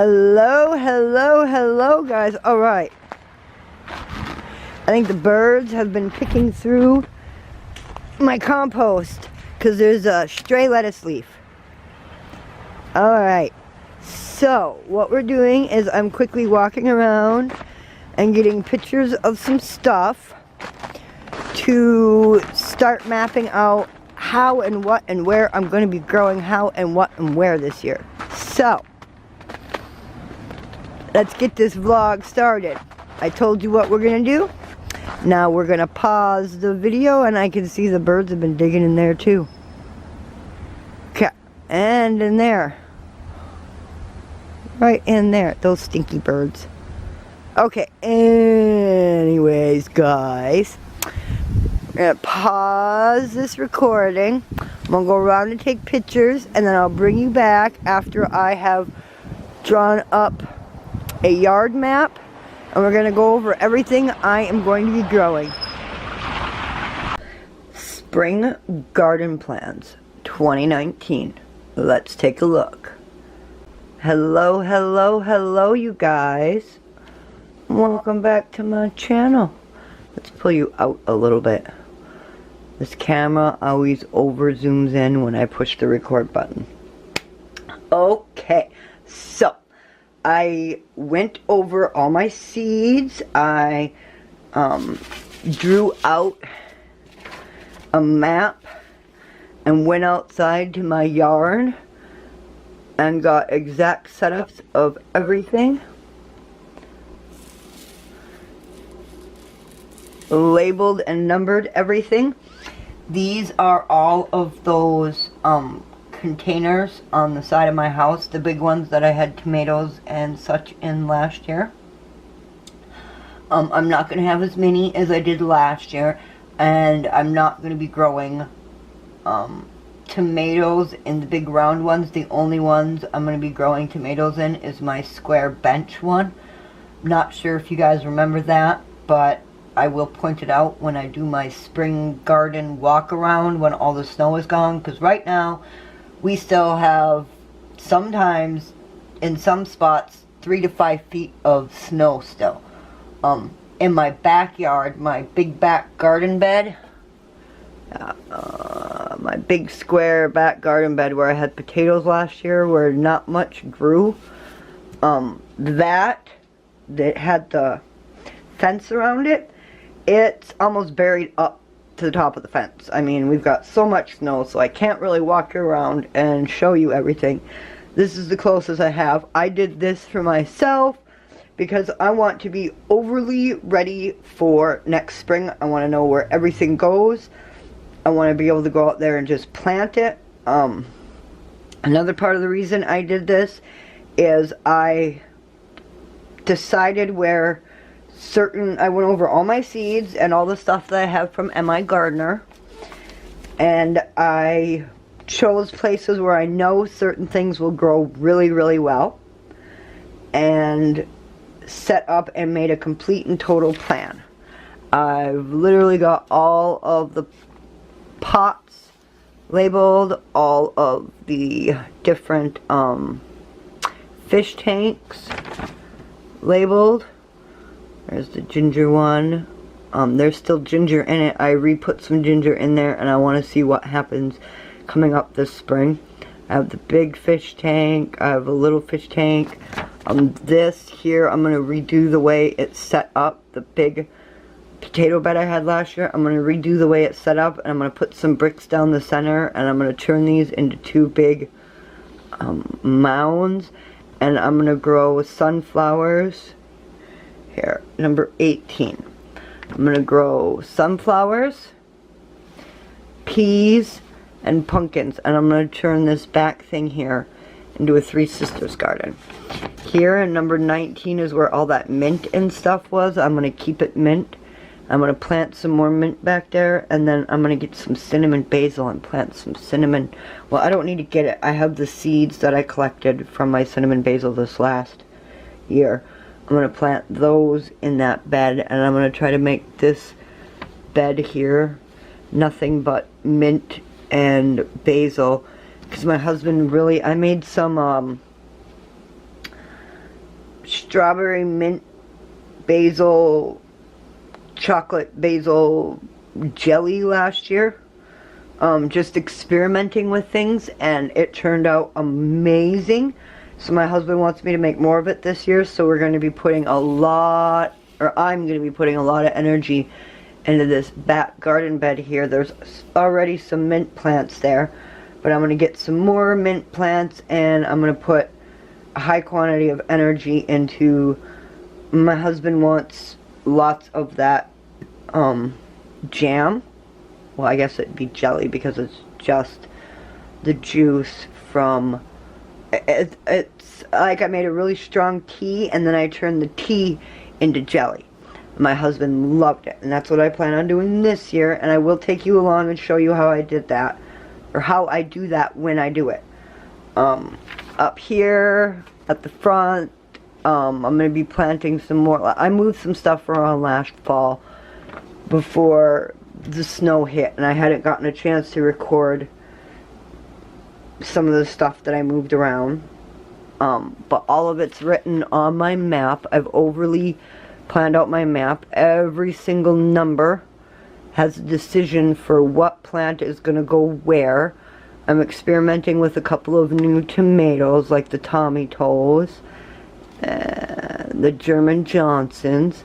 Hello, hello, hello guys. Alright. I think the birds have been picking through my compost because there's a stray lettuce leaf. Alright. So, what we're doing is I'm quickly walking around and getting pictures of some stuff to start mapping out how and what and where I'm going to be growing how and what and where this year. So, let's get this vlog started. I told you what we're going to do. Now we're going to pause the video, and I can see the birds have been digging in there too. Okay, and in there. Right in there, those stinky birds. Okay, anyways guys, I'm going to pause this recording. I'm going to go around and take pictures, and then I'll bring you back after I have drawn up a yard map, and we're going to go over everything I am going to be growing. Spring Garden Plans 2019. Let's take a look. Hello, hello, hello you guys. Welcome back to my channel. Let's pull you out a little bit. This camera always over zooms in when I push the record button. Okay, so I went over all my seeds. I drew out a map and went outside to my yard and got exact setups of everything. Labeled and numbered everything. These are all of those containers on the side of my house, the big ones that I had tomatoes and such in last year. I'm not going to have as many as I did last year, and I'm not going to be growing tomatoes in the big round ones. The only ones I'm going to be growing tomatoes in is my square bench one. Not sure if you guys remember that, but I will point it out when I do my spring garden walk around when all the snow is gone, because right now we still have, sometimes in some spots, 3 to 5 feet of snow still. In my backyard, my big back garden bed, my big square back garden bed where I had potatoes last year where not much grew, that had the fence around it, it's almost buried up to the top of the fence. I mean, we've got so much snow, so I can't really walk around and show you everything. This is the closest I have. I did this for myself because I want to be overly ready for next spring. I want to know where everything goes. I want to be able to go out there and just plant it. Another part of the reason I did this is I decided where I went over all my seeds and all the stuff that I have from MI Gardener, and I chose places where I know certain things will grow really, really well, and set up and made a complete and total plan. I've literally got all of the pots labeled, all of the different fish tanks labeled. There's the ginger one. There's still ginger in it. I re-put some ginger in there, and I want to see what happens coming up this spring. I have the big fish tank. I have a little fish tank. This here, I'm going to redo the way it's set up. The big potato bed I had last year, I'm going to redo the way it's set up, and I'm going to put some bricks down the center, and I'm going to turn these into 2 big mounds, and I'm going to grow sunflowers. Here, number 18. I'm going to grow sunflowers, peas, and pumpkins. And I'm going to turn this back thing here into a Three Sisters garden. Here in number 19 is where all that mint and stuff was. I'm going to keep it mint. I'm going to plant some more mint back there. And then I'm going to get some cinnamon basil and plant some cinnamon. Well, I don't need to get it. I have the seeds that I collected from my cinnamon basil this last year. I'm going to plant those in that bed, and I'm going to try to make this bed here nothing but mint and basil, because my husband really, I made some strawberry mint basil chocolate basil jelly last year. Just experimenting with things, and it turned out amazing. So my husband wants me to make more of it this year, so we're going to be putting a lot, or I'm going to be putting a lot of energy into this back garden bed here. There's already some mint plants there, but I'm going to get some more mint plants, and I'm going to put a high quantity of energy into, my husband wants lots of that jam. Well, I guess it'd be jelly because it's just the juice from, it's like I made a really strong tea and then I turned the tea into jelly. My husband loved it, and that's what I plan on doing this year, and I will take you along and show you how I did that, or how I do that when I do it. Up here at the front, I'm going to be planting some more. I moved some stuff around last fall before the snow hit, and I hadn't gotten a chance to record some of the stuff that I moved around. But all of it's written on my map. I've overly planned out my map. Every single number has a decision for what plant is going to go where. I'm experimenting with a couple of new tomatoes, like the Tommy Toes, the German Johnsons,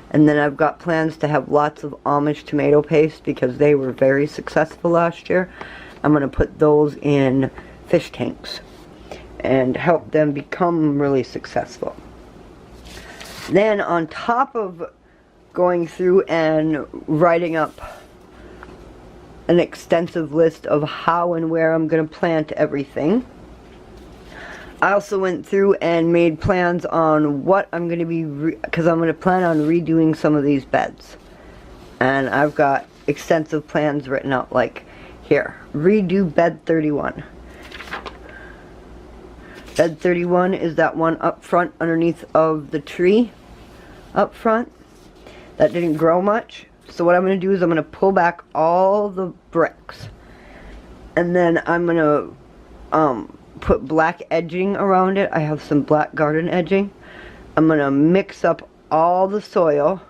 and then I've got plans to have lots of Amish tomato paste because they were very successful last year. I'm going to put those in fish tanks and help them become really successful. Then on top of going through and writing up an extensive list of how and where I'm going to plant everything, I also went through and made plans on what I'm going to be, because I'm going to plan on redoing some of these beds. And I've got extensive plans written out, like here, redo bed 31. Bed 31 is that one up front underneath of the tree up front that didn't grow much. So what I'm going to do is I'm going to pull back all the bricks, and then I'm going to put black edging around it. I have some black garden edging. I'm going to mix up all the soil.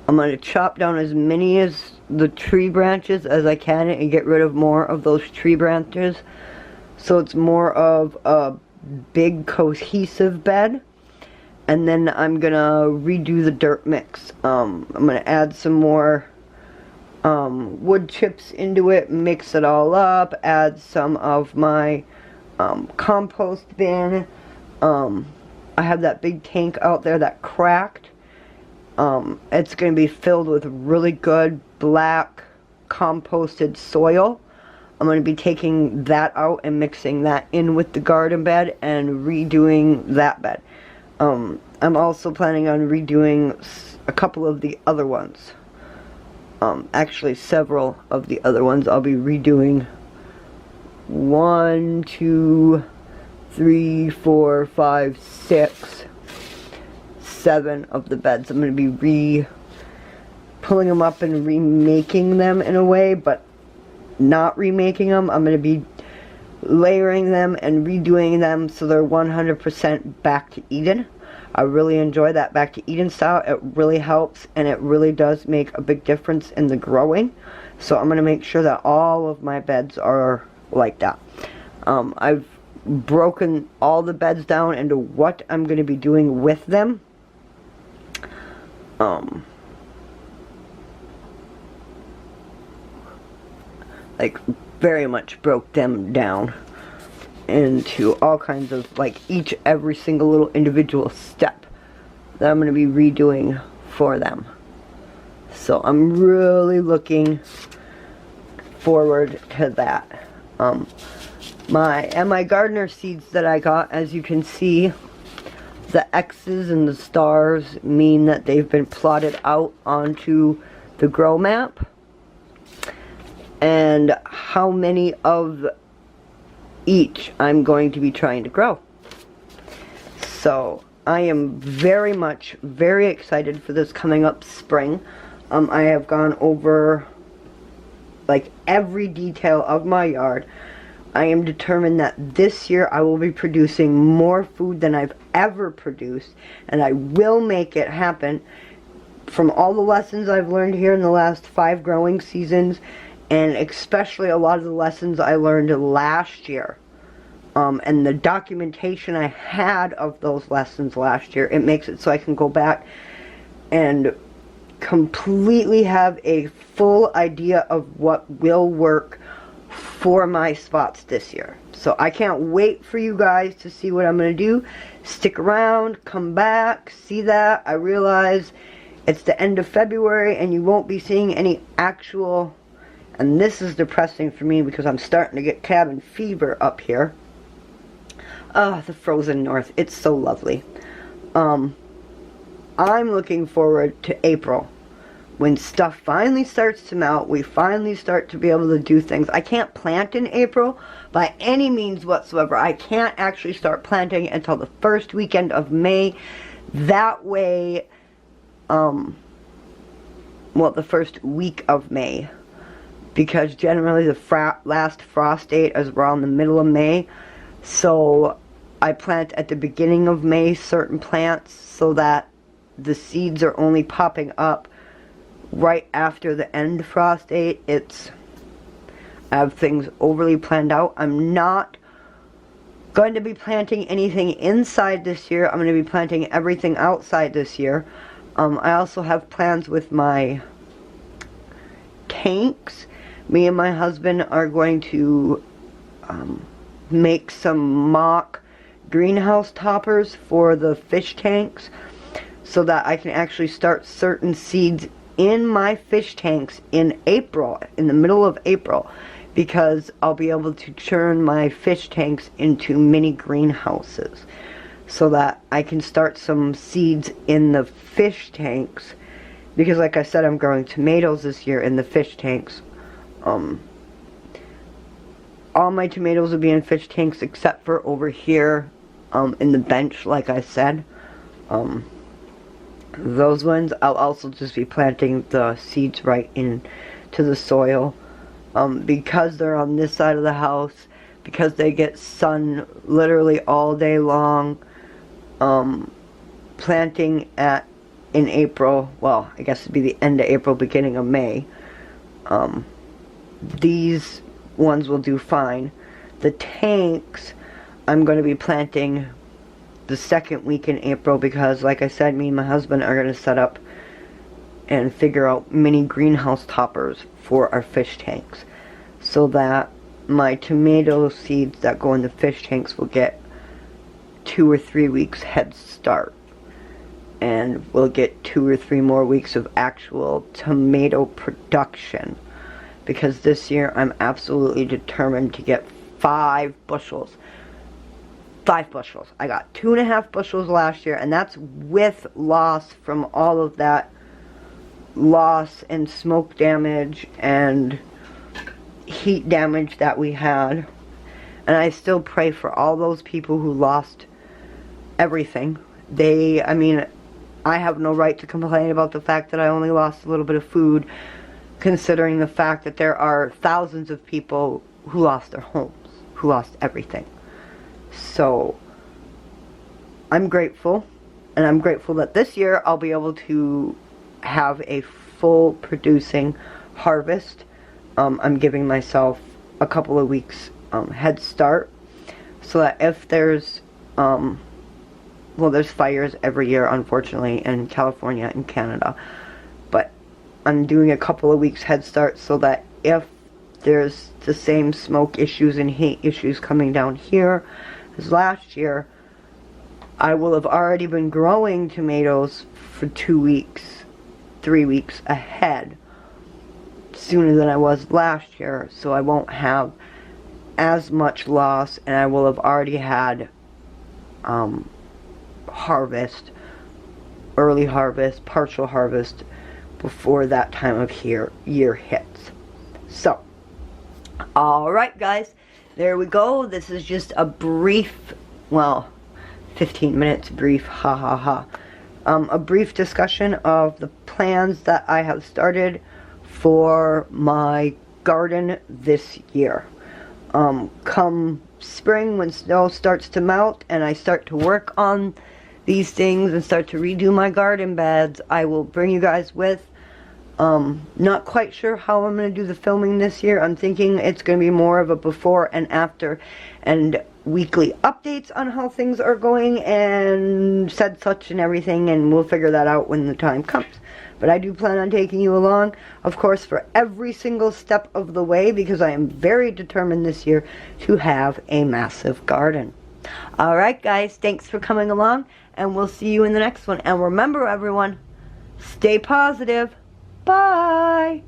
I'm going to chop down as many as the tree branches as I can and get rid of more of those tree branches, so it's more of a big cohesive bed. And then I'm going to redo the dirt mix. I'm going to add some more wood chips into it, mix it all up, add some of my compost bin. I have that big tank out there that cracked. It's going to be filled with really good black composted soil. I'm going to be taking that out and mixing that in with the garden bed and redoing that bed. I'm also planning on redoing a couple of the other ones. Actually, several of the other ones I'll be redoing. 1, 2, 3, 4, 5, 6, 7 of the beds. I'm going to be pulling them up and remaking them in a way, but not remaking them. I'm going to be layering them and redoing them so they're 100% back to Eden. I really enjoy that back to Eden style. It really helps, and it really does make a big difference in the growing. So I'm going to make sure that all of my beds are like that. I've broken all the beds down into what I'm going to be doing with them. Like, very much broke them down into all kinds of, like, every single little individual step that I'm going to be redoing for them. So I'm really looking forward to that. My gardener seeds that I got, as you can see, the X's and the stars mean that they've been plotted out onto the grow map, and how many of each I'm going to be trying to grow. So I am very excited for this coming up spring. I have gone over like every detail of my yard, I am determined that this year I will be producing more food than I've ever produced, and I will make it happen. From all the lessons I've learned here in the last 5 growing seasons, and especially a lot of the lessons I learned last year, and the documentation I had of those lessons last year, it makes it so I can go back and completely have a full idea of what will work for my spots this year. So I can't wait for you guys to see what I'm going to do. Stick around, come back, see that. I realize it's the end of February and you won't be seeing any actual, and this is depressing for me because I'm starting to get cabin fever up here. The frozen north, it's so lovely. I'm looking forward to April, when stuff finally starts to melt. We finally start to be able to do things. I can't plant in April by any means whatsoever. I can't actually start planting until the first weekend of May. That way, well, the first week of May, because generally the last frost date is around the middle of May. So I plant at the beginning of May certain plants so that the seeds are only popping up right after the end frost date. I have things overly planned out. I'm not going to be planting anything inside this year. I'm going to be planting everything outside this year. I also have plans with my tanks. Me and my husband are going to make some mock greenhouse toppers for the fish tanks so that I can actually start certain seeds in my fish tanks in April, in the middle of April, because I'll be able to turn my fish tanks into mini greenhouses so that I can start some seeds in the fish tanks, because like I said, I'm growing tomatoes this year in the fish tanks. All my tomatoes will be in fish tanks except for over here in the bench, like I said. Those ones, I'll also just be planting the seeds right into the soil. Because they're on this side of the house, because they get sun literally all day long, planting in April, well, I guess it'd be the end of April, beginning of May, these ones will do fine. The tanks, I'm going to be planting the second week in April because, like I said, me and my husband are going to set up and figure out mini greenhouse toppers for our fish tanks so that my tomato seeds that go in the fish tanks will get 2 or 3 weeks head start, and we'll get 2 or 3 more weeks of actual tomato production, because this year I'm absolutely determined to get 5 bushels. 5 bushels. I got 2.5 bushels last year, and that's with loss from all of that loss and smoke damage and heat damage that we had. And I still pray for all those people who lost everything. I mean, I have no right to complain about the fact that I only lost a little bit of food, considering the fact that there are thousands of people who lost their homes, who lost everything. So I'm grateful, and I'm grateful that this year I'll be able to have a full producing harvest. I'm giving myself a couple of weeks head start so that if there's well, there's fires every year, unfortunately, in California and Canada, but I'm doing a couple of weeks head start so that if there's the same smoke issues and heat issues coming down here as last year, I will have already been growing tomatoes for 2 weeks, 3 weeks ahead, sooner than I was last year, so I won't have as much loss, and I will have already had harvest, early harvest, partial harvest before that time of year hits. So, alright guys, there we go. This is just a brief, well, 15 minutes brief, ha ha ha. A brief discussion of the plans that I have started for my garden this year. come spring when snow starts to melt and I start to work on these things and start to redo my garden beds, I will bring you guys with. Not quite sure how I'm going to do the filming this year. I'm thinking it's going to be more of a before and after and weekly updates on how things are going and said such and everything, and we'll figure that out when the time comes. But I do plan on taking you along, of course, for every single step of the way, because I am very determined this year to have a massive garden. Alright guys, thanks for coming along, and we'll see you in the next one. And remember everyone, stay positive. Bye!